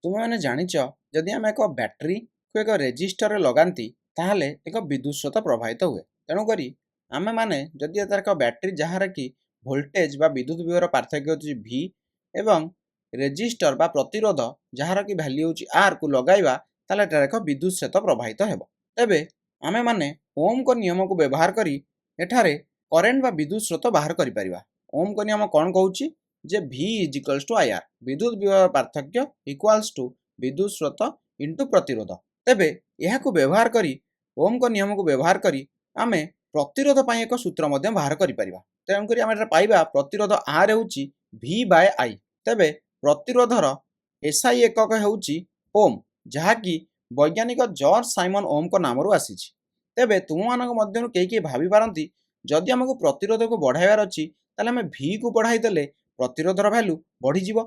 ତୁମେ ମାନେ ଜାଣିଛ ଯଦି ଆମେ ଏକ ବ୍ୟାଟେରୀକୁ ଏକ ରେଜିଷ୍ଟରରେ ଲଗାନ୍ତି ତାହେଲେ ଏକ ବିଦ୍ୟୁତ ସ୍ରୋତ ପ୍ରବାହିତ ହୁଏ। ତେଣୁକରି ଆମେମାନେ ଯଦି ଏତାର ଏକ ବ୍ୟାଟେରୀ ଯାହାର କି ଭୋଲ୍ଟେଜ ବା ବିଦ୍ୟୁତ ବିଭବର ପାର୍ଥକ୍ୟ ହେଉଛି ଭି ଏବଂ ରେଜିଷ୍ଟର ବା ପ୍ରତିରୋଧ ଯାହାର କି ଭ୍ୟାଲ୍ୟୁ ହେଉଛି ଆର୍ କୁ ଲଗାଇବା ତାହେଲେ ଏଠାରେ ଏକ ବିଦ୍ୟୁତ ସ୍ରୋତ ପ୍ରବାହିତ ହେବ। ତେବେ ଆମେମାନେ ଓମଙ୍କ ନିୟମକୁ ବ୍ୟବହାର କରି ଏଠାରେ କରେଣ୍ଟ ବା ବିଦ୍ୟୁତ ସ୍ରୋତ ବାହାର କରିପାରିବା। ଓମଙ୍କ ନିୟମ କ'ଣ କହୁଛି ଯେ V is equals to IR ବିଦ୍ୟୁତ ବିଭବର ପାର୍ଥକ୍ୟ ଇକ୍ୱାଲ୍ସ ଟୁ ବିଦ୍ୟୁତ ସ୍ରୋତ ଇଣ୍ଟୁ ପ୍ରତିରୋଧ। ତେବେ ଏହାକୁ ବ୍ୟବହାର କରି ଓମଙ୍କ ନିୟମକୁ ବ୍ୟବହାର କରି ଆମେ ପ୍ରତିରୋଧ ପାଇଁ ଏକ ସୂତ୍ର ମଧ୍ୟ ବାହାର କରିପାରିବା। ତେଣୁକରି ଆମେ ଏଠାରେ ପାଇବା ପ୍ରତିରୋଧ R ହେଉଛି V/I। ତେବେ ପ୍ରତିରୋଧର SI ଏକକ ହେଉଛି ଓମ୍, ଯାହାକି ବୈଜ୍ଞାନିକ ଜର୍ଜ ସାଇମନ ଓମଙ୍କ ନାମରୁ ଆସିଛି। ତେବେ ତୁମମାନଙ୍କ ମଧ୍ୟରୁ କେହି ଭାବିପାରନ୍ତି ଯଦି ଆମକୁ ପ୍ରତିରୋଧକୁ ବଢ଼ାଇବାର ଅଛି ତାହେଲେ ଆମେ ଭିକୁ ବଢ଼ାଇ ଦେଲେ ପ୍ରତିରୋଧର ଭ୍ୟାଲୁ ବଢ଼ିଯିବ।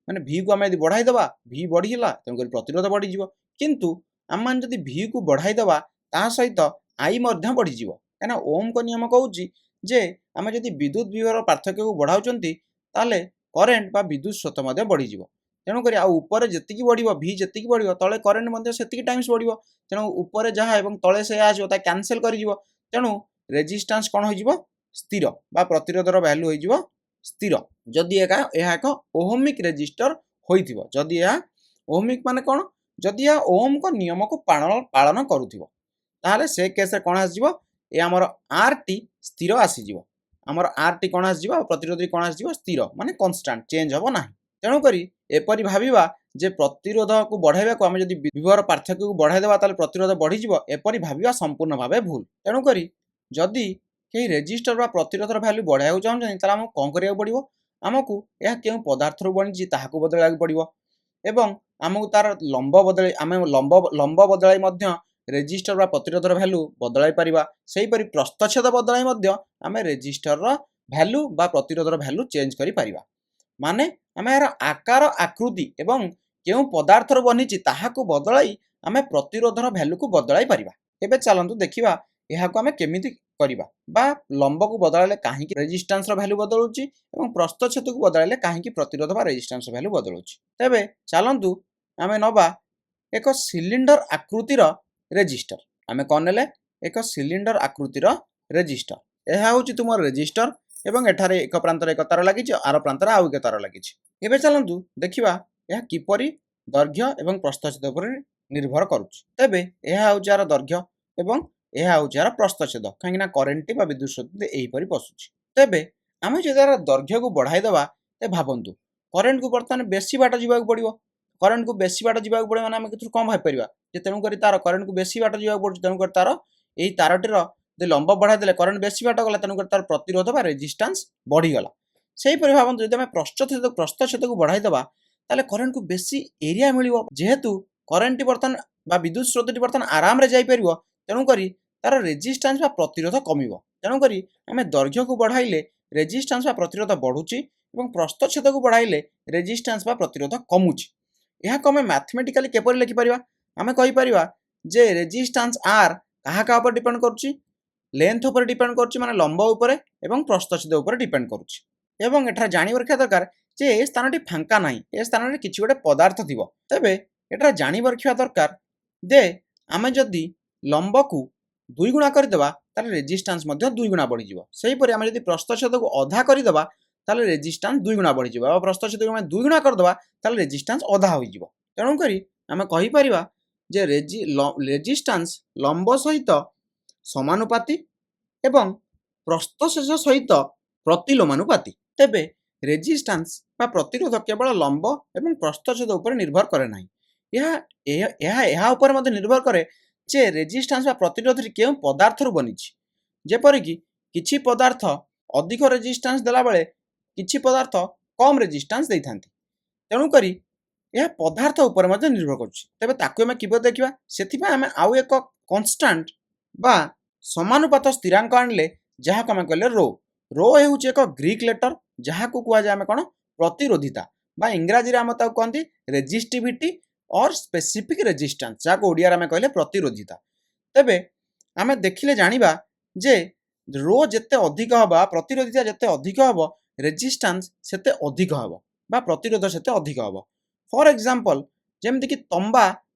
ମାନେ ଭିକୁ ଆମେ ଯଦି ବଢ଼ାଇଦେବା ଭି ବଢ଼ିଗଲା ତେଣୁକରି ପ୍ରତିରୋଧ ବଢ଼ିଯିବ। କିନ୍ତୁ ଆମମାନେ ଯଦି ଭିକୁ ବଢ଼ାଇଦେବା ତାହା ସହିତ ଆଇ ମଧ୍ୟ ବଢ଼ିଯିବ। କାହିଁକିନା ଓମଙ୍କ ନିୟମ କହୁଛି ଯେ ଆମେ ଯଦି ବିଦ୍ୟୁତ ବିଭବର ପାର୍ଥକ୍ୟକୁ ବଢ଼ାଉଛନ୍ତି ତାହେଲେ କରେଣ୍ଟ ବା ବିଦ୍ୟୁତ ସ୍ରୋତ ମଧ୍ୟ ବଢ଼ିଯିବ। ତେଣୁକରି ଆଉ ଉପରେ ଯେତିକି ବଢ଼ିବ ଭି ଯେତିକି ବଢ଼ିବ ତଳେ କରେଣ୍ଟ ମଧ୍ୟ ସେତିକି ଟାଇମ୍ସ ବଢ଼ିବ। ତେଣୁ ଉପରେ ଯାହା ଏବଂ ତଳେ ସେୟା ଆସିବ ତାହା କ୍ୟାନସେଲ କରିଯିବ। ତେଣୁ ରେଜିଷ୍ଟାନ୍ସ କ'ଣ ହୋଇଯିବ ସ୍ଥିର ବା ପ୍ରତିରୋଧର ଭ୍ୟାଲୁ ହୋଇଯିବ ସ୍ଥିର। ଯଦି ଏହା ଏକ ଓହମିକ ରେଜିଷ୍ଟର ହୋଇଥିବ, ଯଦି ଏହା ଓହମିକ ମାନେ କ'ଣ ଯଦି ଏହା ଓମଙ୍କ ନିୟମକୁ ପାଳନ କରୁଥିବ ତାହେଲେ ସେ କେସ୍ରେ କ'ଣ ଆସିଯିବ ଏ ଆମର ଆର୍ ଟି ସ୍ଥିର ଆସିଯିବ। ଆମର ଆର୍ ଟି କ'ଣ ଆସିଯିବ ପ୍ରତିରୋଧୀ କ'ଣ ଆସିଯିବ ସ୍ଥିର ମାନେ କନଷ୍ଟାଣ୍ଟ ଚେଞ୍ଜ ହେବ ନାହିଁ। ତେଣୁକରି ଏପରି ଭାବିବା ଯେ ପ୍ରତିରୋଧକୁ ବଢ଼ାଇବାକୁ ଆମେ ଯଦି ବିଭବର ପାର୍ଥକ୍ୟକୁ ବଢ଼ାଇ ଦେବା ତାହେଲେ ପ୍ରତିରୋଧ ବଢ଼ିଯିବ, ଏପରି ଭାବିବା ସମ୍ପୂର୍ଣ୍ଣ ଭାବେ ଭୁଲ। ତେଣୁକରି ଯଦି କେହି ରେଜିଷ୍ଟର ବା ପ୍ରତିରୋଧର ଭ୍ୟାଲୁ ବଢ଼ାଇବାକୁ ଚାହୁଁଛନ୍ତି ତାହେଲେ ଆମକୁ କ'ଣ କରିବାକୁ ପଡ଼ିବ, ଆମକୁ ଏହା କେଉଁ ପଦାର୍ଥରୁ ବନିଛି ତାହାକୁ ବଦଳାଇବାକୁ ପଡ଼ିବ ଏବଂ ଆମକୁ ତାର ଲମ୍ବ ବଦଳାଇ ଆମେ ଲମ୍ବ ବଦଳାଇ ମଧ୍ୟ ରେଜିଷ୍ଟର ବା ପ୍ରତିରୋଧର ଭ୍ୟାଲୁ ବଦଳାଇ ପାରିବା। ସେହିପରି ପ୍ରସ୍ତଚ୍ଛେଦ ବଦଳାଇ ମଧ୍ୟ ଆମେ ରେଜିଷ୍ଟରର ଭ୍ୟାଲୁ ବା ପ୍ରତିରୋଧର ଭ୍ୟାଲୁ ଚେଞ୍ଜ କରିପାରିବା। ମାନେ ଆମେ ଏହାର ଆକାର ଆକୃତି ଏବଂ କେଉଁ ପଦାର୍ଥରୁ ବନିଛି ତାହାକୁ ବଦଳାଇ ଆମେ ପ୍ରତିରୋଧର ଭ୍ୟାଲୁକୁ ବଦଳାଇ ପାରିବା। ଏବେ ଚାଲନ୍ତୁ ଦେଖିବା ଏହାକୁ ଆମେ କେମିତି କରିବା ବା ଲମ୍ବକୁ ବଦଳାଇଲେ କାହିଁକି ରେଜିଷ୍ଟାନ୍ସର ଭ୍ୟାଲୁ ବଦଳୁଛି ଏବଂ ପ୍ରସ୍ତଚ୍ଛେଦକୁ ବଦଳାଇଲେ କାହିଁକି ପ୍ରତିରୋଧ ବା ରେଜିଷ୍ଟାନ୍ସର ଭ୍ୟାଲୁ ବଦଳୁଛି। ତେବେ ଚାଲନ୍ତୁ ଆମେ ନେବା ଏକ ସିଲିଣ୍ଡର ଆକୃତିର ରେଜିଷ୍ଟର। ଆମେ କ'ଣ ନେଲେ ଏକ ସିଲିଣ୍ଡର ଆକୃତିର ରେଜିଷ୍ଟର। ଏହା ହେଉଛି ତୁମର ରେଜିଷ୍ଟର ଏବଂ ଏଠାରେ ଏକ ପ୍ରାନ୍ତରେ ଏକ ତାର ଲାଗିଛି ଆର ପ୍ରାନ୍ତରେ ଆଉ ଏକ ତାର ଲାଗିଛି। ଏବେ ଚାଲନ୍ତୁ ଦେଖିବା ଏହା କିପରି ଦୈର୍ଘ୍ୟ ଏବଂ ପ୍ରସ୍ତଚ୍ଛେଦ ଉପରେ ନିର୍ଭର କରୁଛି। ତେବେ ଏହା ହେଉଛି ଏହାର ଦୈର୍ଘ୍ୟ ଏବଂ ଏହା ହେଉଛି ଏହାର ପ୍ରସ୍ତଚ୍ଛେଦ, କାହିଁକିନା କରେଣ୍ଟଟି ବା ବିଦ୍ୟୁତ ସ୍ରୋତଟି ଏହିପରି ପଶୁଛି। ତେବେ ଆମେ ଯଦି ଏହାର ଦୈର୍ଘ୍ୟକୁ ବଢ଼ାଇ ଦେବା ତେବେ ଭାବନ୍ତୁ କରେଣ୍ଟକୁ ବର୍ତ୍ତମାନ ବେଶୀ ବାଟ ଯିବାକୁ ପଡ଼ିବ। କରେଣ୍ଟକୁ ବେଶୀ ବାଟ ଯିବାକୁ ପଡ଼ିବ ମାନେ ଆମେ ସେଥିରୁ କ'ଣ ଭାବିପାରିବା ଯେ ତେଣୁକରି ତାର କରେଣ୍ଟକୁ ବେଶୀ ବାଟ ଯିବାକୁ ପଡ଼ୁଛି, ତେଣୁକରି ତାର ଏହି ତାରଟିର ଯଦି ଲମ୍ବ ବଢ଼ାଇ ଦେଲେ କରେଣ୍ଟ ବେଶୀ ବାଟ ଗଲା ତେଣୁକରି ତାର ପ୍ରତିରୋଧ ବା ରେଜିଷ୍ଟାନ୍ସ ବଢ଼ିଗଲା। ସେହିପରି ଭାବନ୍ତୁ ଯଦି ଆମେ ପ୍ରସ୍ତଚ୍ଛେଦକୁ ବଢ଼ାଇ ଦେବା ତାହେଲେ କରେଣ୍ଟକୁ ବେଶୀ ଏରିଆ ମିଳିବ। ଯେହେତୁ କରେଣ୍ଟଟି ବର୍ତ୍ତମାନ ବା ବିଦ୍ୟୁତ ସ୍ରୋତଟି ବର୍ତ୍ତମାନ ଆରାମରେ ଯାଇପାରିବ ତେଣୁକରି ତାର ରେଜିଷ୍ଟାନ୍ସ ବା ପ୍ରତିରୋଧ କମିବ। ତେଣୁକରି ଆମେ ଦୈର୍ଘ୍ୟକୁ ବଢ଼ାଇଲେ ରେଜିଷ୍ଟାନ୍ସ ବା ପ୍ରତିରୋଧ ବଢ଼ୁଛି ଏବଂ ପ୍ରସ୍ତଚ୍ଛେଦକୁ ବଢ଼ାଇଲେ ରେଜିଷ୍ଟାନ୍ସ ବା ପ୍ରତିରୋଧ କମୁଛି। ଏହାକୁ ଆମେ ମ୍ୟାଥମେଟିକାଲି କିପରି ଲେଖିପାରିବା, ଆମେ କହିପାରିବା ଯେ ରେଜିଷ୍ଟାନ୍ସ ଆର୍ କାହା କାହା ଉପରେ ଡିପେଣ୍ଡ କରୁଛି, ଲେନ୍ଥ ଉପରେ ଡିପେଣ୍ଡ କରୁଛି ମାନେ ଲମ୍ବ ଉପରେ ଏବଂ ପ୍ରସ୍ତଚ୍ଛେଦ ଉପରେ ଡିପେଣ୍ଡ କରୁଛି। ଏବଂ ଏଠାରେ ଜାଣିବା ରଖିବା ଦରକାର ଯେ ଏ ସ୍ଥାନଟି ଫାଙ୍କା ନାହିଁ, ଏ ସ୍ଥାନରେ କିଛି ଗୋଟେ ପଦାର୍ଥ ଥିବ। ତେବେ ଏଠାରେ ଜାଣିବା ରଖିବା ଦରକାର ଯେ ଆମେ ଯଦି ଲମ୍ବକୁ 2 ଗୁଣା କରିଦେବା ତାହେଲେ ରେଜିଷ୍ଟାନ୍ସ ମଧ୍ୟ 2 ଗୁଣା ବଢ଼ିଯିବ। ସେହିପରି ଆମେ ଯଦି ପ୍ରସ୍ତଚ୍ଛେଦକୁ ଅଧା କରିଦେବା ତାହେଲେ ରେଜିଷ୍ଟାନ୍ସ 2 ଗୁଣା ବଢ଼ିଯିବ ଆଉ ପ୍ରସ୍ତଚ୍ଛେଦକୁ ଆମେ 2 ଗୁଣା କରିଦେବା ତାହେଲେ ରେଜିଷ୍ଟାନ୍ସ ଅଧା ହୋଇଯିବ। ତେଣୁକରି ଆମେ କହିପାରିବା ଯେ ରେଜିଷ୍ଟାନ୍ସ ଲମ୍ବ ସହିତ ସମାନୁପାତି ଏବଂ ପ୍ରସ୍ତଚ୍ଛେଦ ସହିତ ପ୍ରତିଲୋମାନୁପାତି। ତେବେ ରେଜିଷ୍ଟାନ୍ସ ବା ପ୍ରତିରୋଧ କେବଳ ଲମ୍ବ ଏବଂ ପ୍ରସ୍ତଚ୍ଛେଦ ଉପରେ ନିର୍ଭର କରେ ନାହିଁ, ଏହା ଉପରେ ମଧ୍ୟ ନିର୍ଭର କରେ ଯେ ରେଜିଷ୍ଟାନ୍ସ ବା ପ୍ରତିରୋଧଟି କେଉଁ ପଦାର୍ଥରୁ ବନିଛି। ଯେପରିକି କିଛି ପଦାର୍ଥ ଅଧିକ ରେଜିଷ୍ଟାନ୍ସ ଦେଲାବେଳେ କିଛି ପଦାର୍ଥ କମ୍ ରେଜିଷ୍ଟାନ୍ସ ଦେଇଥାନ୍ତି। ତେଣୁକରି ଏହା ପଦାର୍ଥ ଉପରେ ମଧ୍ୟ ନିର୍ଭର କରୁଛି। ତେବେ ତାକୁ ଆମେ କିପରି ଦେଖିବା, ସେଥିପାଇଁ ଆମେ ଆଉ ଏକ କନଷ୍ଟାଣ୍ଟ ବା ସମାନୁପାତ ସ୍ଥିରାଙ୍କ ଆଣିଲେ ଯାହାକୁ ଆମେ କହିଲେ ରୋ। ରୋ ହେଉଛି ଏକ ଗ୍ରୀକ୍ ଲେଟର ଯାହାକୁ କୁହାଯାଏ ଆମେ କ'ଣ ପ୍ରତିରୋଧିତା ବା ଇଂରାଜୀରେ ଆମେ ତାକୁ କହନ୍ତି ରେଜିଷ୍ଟିଭିଟି ଅର୍ ସ୍ପେସିଫିକ୍ ରେଜିଷ୍ଟାନ୍ସ, ଯାହାକୁ ଓଡ଼ିଆରେ ଆମେ କହିଲେ ପ୍ରତିରୋଧିତା। ତେବେ ଆମେ ଦେଖିଲେ ଜାଣିବା ଯେ ରୋ ଯେତେ ଅଧିକ ହେବ ପ୍ରତିରୋଧିତା ଯେତେ ଅଧିକ ହେବ ରେଜିଷ୍ଟାନ୍ସ ସେତେ ଅଧିକ ହେବ ବା ପ୍ରତିରୋଧ ସେତେ ଅଧିକ ହେବ। ଫର୍ ଏକ୍ଜାମ୍ପଲ୍ ଯେମିତିକି ତମ୍ବା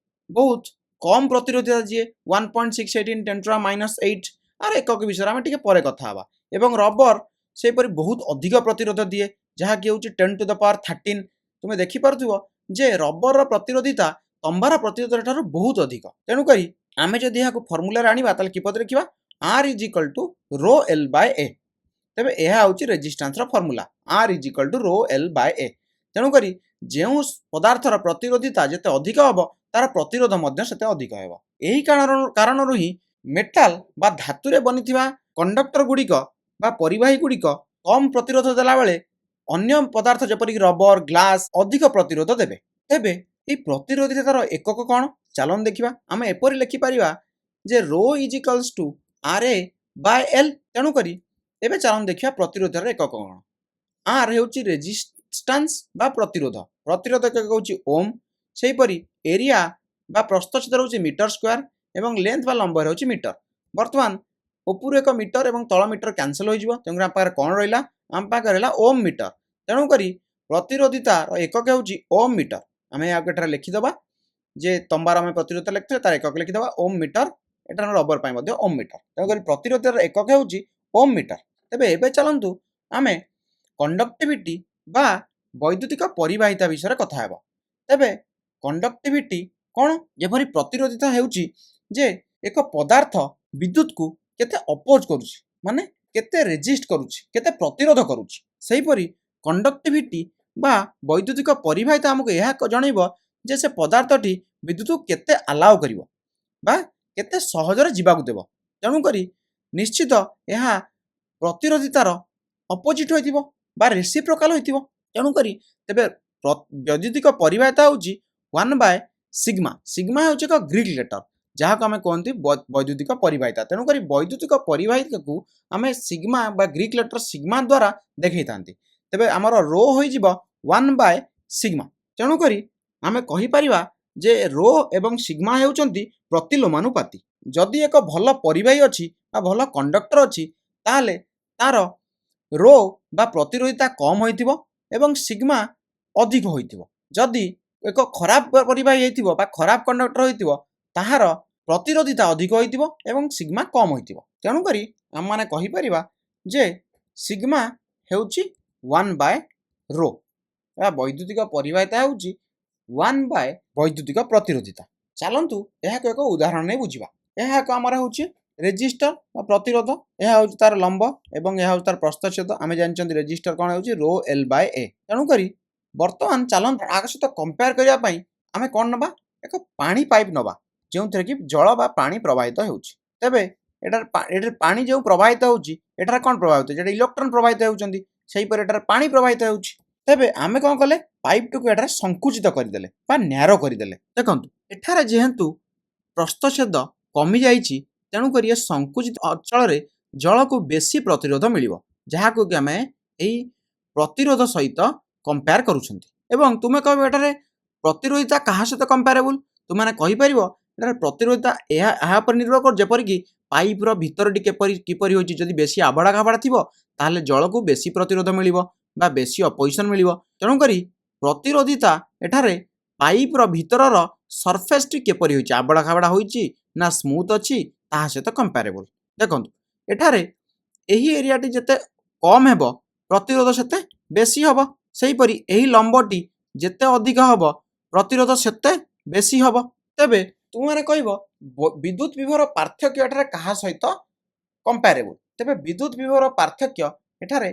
ବହୁତ କମ୍ ପ୍ରତିରୋଧିତା ଦିଏ 1.618 10⁻⁸ ଆର ଏକକ ବିଷୟରେ ଆମେ ଟିକେ ପରେ କଥା ହେବା। ଏବଂ ରବର ସେହିପରି ବହୁତ ଅଧିକ ପ୍ରତିରୋଧ ଦିଏ ଯାହାକି ହେଉଛି 10⁻13। ତୁମେ ଦେଖିପାରୁଥିବ ଯେ ରବରର ପ୍ରତିରୋଧିତା ତମ୍ବାର ପ୍ରତିରୋଧ ଠାରୁ ବହୁତ ଅଧିକ। ତେଣୁକରି ଆମେ ଯଦି ଏହାକୁ ଫର୍ମୁଲାରେ ଆଣିବା ତାହେଲେ କିପରି ଲେଖିବା R is equal to rho L by A. ତେବେ ଏହା ହେଉଛି ରେଜିଷ୍ଟାନ୍ସର formula R is equal to rho L by A. ତେଣୁକରି ଯେଉଁ ପଦାର୍ଥର ପ୍ରତିରୋଧିତା ଯେତେ ଅଧିକ ହେବ ତାର ପ୍ରତିରୋଧ ମଧ୍ୟ ସେତେ ଅଧିକ ହେବ। ଏହି କାରଣରୁ ହିଁ ମେଟାଲ ବା ଧାତୁରେ ବନିଥିବା କଣ୍ଡକ୍ଟର ଗୁଡ଼ିକ ବା ପରିବାହୀ ଗୁଡ଼ିକ କମ୍ ପ୍ରତିରୋଧ ଦେଲାବେଳେ ଅନ୍ୟ ପଦାର୍ଥ ଯେପରିକି ରବର ଗ୍ଲାସ୍ ଅଧିକ ପ୍ରତିରୋଧ ଦେବେ। ତେବେ ଏହି ପ୍ରତିରୋଧିତାର ଏକକ କ'ଣ ଚାଲନ୍ତୁ ଦେଖିବା। ଆମେ ଏପରି ଲେଖିପାରିବା ଯେ ରୋ is equals to R A Bai L. ତେଣୁକରି ଏବେ ଚାଲନ୍ତୁ ଦେଖିବା ପ୍ରତିରୋଧର ଏକକ କ'ଣ। ଆର୍ ହେଉଛି ରେଜିଷ୍ଟାନ୍ସ ବା ପ୍ରତିରୋଧ ଏକକ ହେଉଛି ଓମ୍। ସେହିପରି ଏରିଆ ବା ପ୍ରସ୍ତଚ୍ଛେଦ ହେଉଛି ମିଟର ସ୍କୋୟାର ଏବଂ ଲେନ୍ଥ ବା ଲମ୍ବ ହେଉଛି ମିଟର। ବର୍ତ୍ତମାନ ଉପରୁ 1 ମିଟର ଏବଂ ତଳ ମିଟର କ୍ୟାନସଲ ହୋଇଯିବ। ତେଣୁକରି ଆମ ପାଖରେ କ'ଣ ରହିଲା ଆମ ପାଖରେ ରହିଲା ଓମ୍ ମିଟର। ତେଣୁକରି ପ୍ରତିରୋଧିତାର ଏକକ ହେଉଛି ଓମ୍ ମିଟର। ଆମେ ଏହାକୁ ଏଠାରେ ଲେଖିଦେବା ଯେ ତମ୍ବାର ଆମେ ପ୍ରତିରୋଧତା ଲେଖିଥିଲେ ତାର ଏକକ ଲେଖିଦେବା ଓମ୍ ମିଟର। ଏଠାରେ ରବର ପାଇଁ ମଧ୍ୟ ଓମ୍ ମିଟର। ତେଣୁକରି ପ୍ରତିରୋଧର ଏକକ ହେଉଛି ଓମ୍ ମିଟର। ତେବେ ଏବେ ଚାଲନ୍ତୁ ଆମେ କଣ୍ଡକ୍ଟିଭିଟି ବା ବୈଦ୍ୟୁତିକ ପରିବାହିତା ବିଷୟରେ କଥା ହେବା। ତେବେ କଣ୍ଡକ୍ଟିଭିଟି କ'ଣ ଯେପରି ପ୍ରତିରୋଧିତା ହେଉଛି ଯେ ଏକ ପଦାର୍ଥ ବିଦ୍ୟୁତକୁ କେତେ ଅପୋଜ କରୁଛି ମାନେ କେତେ ରେଜିଷ୍ଟ କରୁଛି କେତେ ପ୍ରତିରୋଧ କରୁଛି। ସେହିପରି କଣ୍ଡକ୍ଟିଭିଟି ବା ବୈଦ୍ୟୁତିକ ପରିବାହିତା ଆମକୁ ଏହା ଜଣାଇବ ଯେ ସେ ପଦାର୍ଥଟି ବିଦ୍ୟୁତକୁ କେତେ ଆଲାଉ କରିବ ବା କେତେ ସହଜରେ ଯିବାକୁ ଦେବ। ତେଣୁକରି ନିଶ୍ଚିତ ଏହା ପ୍ରତିରୋଧିତାର ଅପୋଜିଟ୍ ହୋଇଥିବ ବା ରେସିପ୍ରୋକାଲ ହୋଇଥିବ। ତେଣୁକରି ତେବେ ବୈଦ୍ୟୁତିକ ପରିବାହିତା ହେଉଛି 1/σ। ସିଗ୍ମା ହେଉଛି ଏକ ଗ୍ରୀକ୍ ଲେଟର ଯାହାକୁ ଆମେ କୁହନ୍ତି ବୈଦ୍ୟୁତିକ ପରିବାହିତା। ତେଣୁକରି ବୈଦ୍ୟୁତିକ ପରିବାହିତାକୁ ଆମେ ସିଗ୍ମା ବା ଗ୍ରୀକ୍ ଲେଟର ସିଗ୍ମା ଦ୍ୱାରା ଦେଖାଇଥାନ୍ତି। ତେବେ ଆମର ରୋ ହୋଇଯିବ 1/σ। ତେଣୁକରି ଆମେ କହିପାରିବା ଯେ ରୋ ଏବଂ ସିଗ୍ମା ହେଉଛନ୍ତି ପ୍ରତିଲୋମାନୁପାତି। ଯଦି ଏକ ଭଲ ପରିବାହୀ ଅଛି ବା ଭଲ କଣ୍ଡକ୍ଟର ଅଛି ତାହେଲେ ତାର ରୋ ବା ପ୍ରତିରୋଧିତା କମ୍ ହୋଇଥିବ ଏବଂ ସିଗ୍ମା ଅଧିକ ହୋଇଥିବ। ଯଦି ଏକ ଖରାପ ପରିବାହୀ ହେଇଥିବ ବା ଖରାପ କଣ୍ଡକ୍ଟର ହୋଇଥିବ ତାହାର ପ୍ରତିରୋଧିତା ଅଧିକ ହୋଇଥିବ ଏବଂ ସିଗ୍ମା କମ୍ ହୋଇଥିବ। ତେଣୁକରି ଆମମାନେ କହିପାରିବା ଯେ ସିଗ୍ମା ହେଉଛି 1/ρ। ବା ବୈଦ୍ୟୁତିକ ପରିବାହିତା ହେଉଛି 1/ ବୈଦ୍ୟୁତିକ ପ୍ରତିରୋଧିତା। ଚାଲନ୍ତୁ ଏହାକୁ ଏକ ଉଦାହରଣ ନେଇ ବୁଝିବା। ଏହା ଏକ ଆମର ହେଉଛି ରେଜିଷ୍ଟର ବା ପ୍ରତିରୋଧ। ଏହା ହେଉଛି ତାର ଲମ୍ବ ଏବଂ ଏହା ହେଉଛି ତାର ପ୍ରସ୍ତଚ୍ଛେଦ। ଆମେ ଜାଣିଛନ୍ତି ରେଜିଷ୍ଟର କ'ଣ ହେଉଛି ରୋ ଏଲ୍ ବାଇ ଏ। ତେଣୁକରି ବର୍ତ୍ତମାନ ଚାଲନ୍ତୁ ଆଗ ସହିତ କମ୍ପେୟାର କରିବା ପାଇଁ ଆମେ କ'ଣ ନେବା ଏକ ପାଣି ପାଇପ୍ ନେବା ଯେଉଁଥିରେ କି ଜଳ ବା ପାଣି ପ୍ରବାହିତ ହେଉଛି। ତେବେ ଏଠାରେ ପାଣି ଯେଉଁ ପ୍ରବାହିତ ହେଉଛି ଏଠାରେ କ'ଣ ପ୍ରବାହିତ ହେଉଛି ଏଠାରେ ଇଲେକ୍ଟ୍ରନ ପ୍ରବାହିତ ହେଉଛନ୍ତି। ସେହିପରି ଏଠାରେ ପାଣି ପ୍ରବାହିତ ହେଉଛି। ତେବେ ଆମେ କ'ଣ କଲେ ପାଇପ୍ଟିକୁ ଏଠାରେ ସଙ୍କୁଚିତ କରିଦେଲେ ବା ନ୍ୟାରୋ କରିଦେଲେ। ଦେଖନ୍ତୁ ଏଠାରେ ଯେହେତୁ ପ୍ରସ୍ତଚ୍ଛେଦ କମିଯାଇଛି ତେଣୁକରି ଏ ସଙ୍କୁଚିତ ଅଞ୍ଚଳରେ ଜଳକୁ ବେଶୀ ପ୍ରତିରୋଧ ମିଳିବ ଯାହାକୁ କି ଆମେ ଏହି ପ୍ରତିରୋଧ ସହିତ କମ୍ପେୟାର କରୁଛନ୍ତି। ଏବଂ ତୁମେ କହିବ ଏଠାରେ ପ୍ରତିରୋଧିତା କାହା ସହିତ କମ୍ପାରେବୁଲ ତୁମେ କହିପାରିବ ଏଠାରେ ପ୍ରତିରୋଧିତା ଏହା ଉପରେ ନିର୍ଭର କରୁ ଯେପରିକି ପାଇପ୍ର ଭିତରଟି କିପରି ହୋଇଛି। ଯଦି ବେଶୀ ଆବଡ଼ା ଖାବଡ଼ା ଥିବ ତାହେଲେ ଜଳକୁ ବେଶୀ ପ୍ରତିରୋଧ ମିଳିବ ବା ବେଶୀ ଅପୋଜିସନ ମିଳିବ। ତେଣୁକରି ପ୍ରତିରୋଧିତା ଏଠାରେ ପାଇପ୍ର ଭିତରର ସର୍ଫେସଟି କିପରି ହୋଇଛି ଆବଡ଼ା ଖାବଡ଼ା ହୋଇଛି ନା ସ୍ମୁଥ ଅଛି ତାହା ସହିତ କମ୍ପାରେବୁଲ। ଦେଖନ୍ତୁ ଏଠାରେ ଏହି ଏରିଆଟି ଯେତେ କମ୍ ହେବ ପ୍ରତିରୋଧ ସେତେ ବେଶୀ ହେବ। ସେହିପରି ଏହି ଲମ୍ବଟି ଯେତେ ଅଧିକ ହେବ ପ୍ରତିରୋଧ ସେତେ ବେଶୀ ହେବ। ତେବେ ତୁମେ କହିବ ବିଦ୍ୟୁତ ବିଭବର ପାର୍ଥକ୍ୟ ଏଠାରେ କାହା ସହିତ କମ୍ପାରେବୁଲ। ତେବେ ବିଦ୍ୟୁତ ବିଭବର ପାର୍ଥକ୍ୟ ଏଠାରେ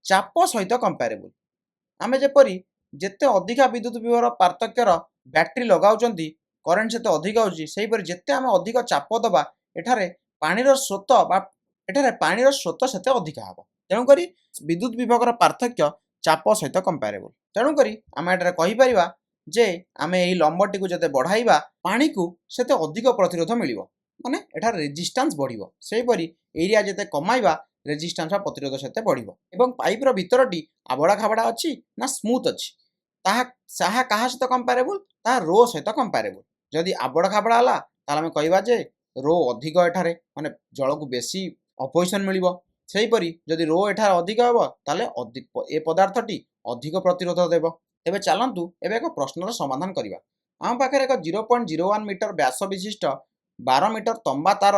ଚାପ ସହିତ କମ୍ପାରେବୁଲ। ଆମେ ଯେପରି ଯେତେ ଅଧିକା ବିଦ୍ୟୁତ ବିଭବର ପାର୍ଥକ୍ୟର ବ୍ୟାଟେରୀ ଲଗାଉଛନ୍ତି କରେଣ୍ଟ ସେତେ ଅଧିକ ହେଉଛି। ସେହିପରି ଯେତେ ଆମେ ଅଧିକ ଚାପ ଦେବା ଏଠାରେ ପାଣିର ସ୍ରୋତ ସେତେ ଅଧିକା ହେବ। ତେଣୁକରି ବିଦ୍ୟୁତ ବିଭବର ପାର୍ଥକ୍ୟ ଚାପ ସହିତ କମ୍ପାରେବୁଲ। ତେଣୁକରି ଆମେ ଏଠାରେ କହିପାରିବା ଯେ ଆମେ ଏହି ଲମ୍ବଟିକୁ ଯେତେ ବଢ଼ାଇବା ପାଣିକୁ ସେତେ ଅଧିକ ପ୍ରତିରୋଧ ମିଳିବ ମାନେ ଏଠାରେ ରେଜିଷ୍ଟାନ୍ସ ବଢ଼ିବ। ସେହିପରି ଏରିଆ ଯେତେ କମାଇବା ରେଜିଷ୍ଟାନ୍ସ ବା ପ୍ରତିରୋଧ ସେତେ ବଢ଼ିବ। ଏବଂ ପାଇପ୍ର ଭିତରଟି ଆବଡ଼ା ଖାବଡ଼ା ଅଛି ନା ସ୍ମୁଥ ଅଛି ତାହା କାହା ସହିତ କମ୍ପାରେବୁଲ ତାହା ରୋ ସହିତ କମ୍ପାରେବୁଲ। ଯଦି ଆବଡ଼ା ଖାବଡ଼ା ହେଲା ତାହେଲେ ଆମେ କହିବା ଯେ ରୋ ଅଧିକ ଏଠାରେ ମାନେ ଜଳକୁ ବେଶୀ ଅପୋଜିସନ ମିଳିବ। ସେହିପରି ଯଦି ରୋ ଏଠାରେ ଅଧିକ ହେବ ତାହେଲେ ଏ ପଦାର୍ଥଟି ଅଧିକ ପ୍ରତିରୋଧ ଦେବ। ତେବେ ଚାଲନ୍ତୁ ଏବେ ଏକ ପ୍ରଶ୍ନର ସମାଧାନ କରିବା। ଆମ ପାଖରେ ଏକ 0.01 ମିଟର ବ୍ୟାସ ବିଶିଷ୍ଟ 12 ମିଟର ତମ୍ବା ତାର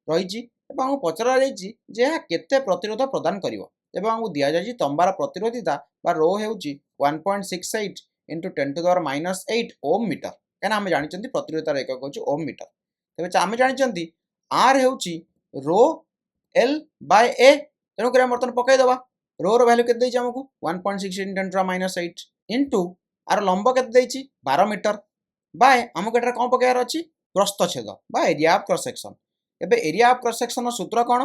ରହିଛି ଏବଂ ଆମକୁ ପଚରାଯାଇଛି ଯେ ଏହା କେତେ ପ୍ରତିରୋଧ ପ୍ରଦାନ କରିବ ଏବଂ ଆମକୁ ଦିଆଯାଇଛି ତମ୍ବାର ପ୍ରତିରୋଧିତା ବା ରୋ ହେଉଛି 1.68 into 10⁻⁻8 ଓମ୍ ମିଟର। କାହିଁକିନା ଆମେ ଜାଣିଛନ୍ତି ପ୍ରତିରୋଧିତାର ଏକକ ହେଉଛି ଓମ୍ ମିଟର। ତେବେ ଆମେ ଜାଣିଛନ୍ତି ଆର୍ ହେଉଛି ରୋ ଏଲ୍ ବାଇ ଏ, ତେଣୁକରି ଆମେ ବର୍ତ୍ତମାନ ପକାଇଦେବା। ରୋର ଭ୍ୟାଲୁ କେତେ ଦେଇଛି ଆମକୁ 1.68 10⁻⁸ ଇଣ୍ଟୁ ଆର ଲମ୍ବ କେତେ ଦେଇଛି 12 ମିଟର ବାଏ ଆମକୁ ଏଠାରେ କ'ଣ ପକାଇବାର ଅଛି ପ୍ରସ୍ତଛେଦ ବା ଏରିଆ ଅଫ୍ କ୍ରସ୍ ସେକ୍ସନ୍। ଏବେ ଏରିଆ ଅଫ୍ କ୍ରସ୍ ସେକ୍ସନର ସୂତ୍ର କ'ଣ,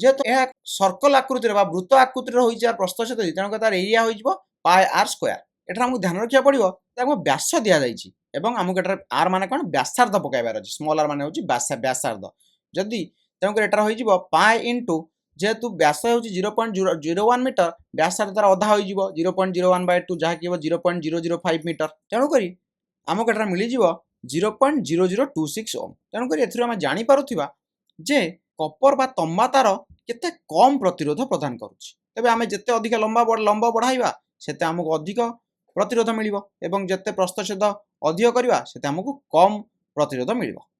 ଯେହେତୁ ଏହା ସର୍କଲ ଆକୃତିରେ ବା ବୃତ୍ତ ଆକୃତିରେ ହୋଇଛି ଆର ପ୍ରସ୍ତଛେଦ, ତେଣୁକରି ତାର ଏରିଆ ହୋଇଯିବ ପାଏ ଆର୍ ସ୍କୋୟାର। ଏଠାରେ ଆମକୁ ଧ୍ୟାନ ରଖିବାକୁ ପଡ଼ିବ ତାକୁ ବ୍ୟାସ ଦିଆଯାଇଛି ଏବଂ ଆମକୁ ଏଠାରେ ଆର୍ ମାନେ କ'ଣ ବ୍ୟାସାର୍ଦ୍ଧ ପକାଇବାର ଅଛି, ସ୍ମଲ୍ ଆର୍ ମାନେ ହେଉଛି ବ୍ୟାସାର୍ଦ୍ଧ। ଯଦି ତେଣୁକରି ଏଠାରେ ହୋଇଯିବ ପାଏ ଇଣ୍ଟୁ ଯେହେତୁ ବ୍ୟାସ ହେଉଛି 0.01 ମିଟର, ବ୍ୟାସାର୍ଦ୍ଧ ତାର ଅଧା ହୋଇଯିବ 0.01/2 ଯାହାକି ହେବ 0.005 ମିଟର। ତେଣୁକରି ଆମକୁ ଏଠାରେ ମିଳିଯିବ 0.0026 ଓମ୍। ତେଣୁକରି ଏଥିରୁ ଆମେ ଜାଣିପାରୁଥିବା ଯେ କପର ବା ତମ୍ବା ତାର କେତେ କମ୍ ପ୍ରତିରୋଧ ପ୍ରଦାନ କରୁଛି। ତେବେ ଆମେ ଯେତେ ଅଧିକ ଲମ୍ବ ବଢ଼ାଇବା ସେତେ ଆମକୁ ଅଧିକ ପ୍ରତିରୋଧ ମିଳିବ ଏବଂ ଯେତେ ପ୍ରସ୍ତଛେଦ ଅଧିକ କରିବା ସେତେ ଆମକୁ କମ୍ ପ୍ରତିରୋଧ ମିଳିବ।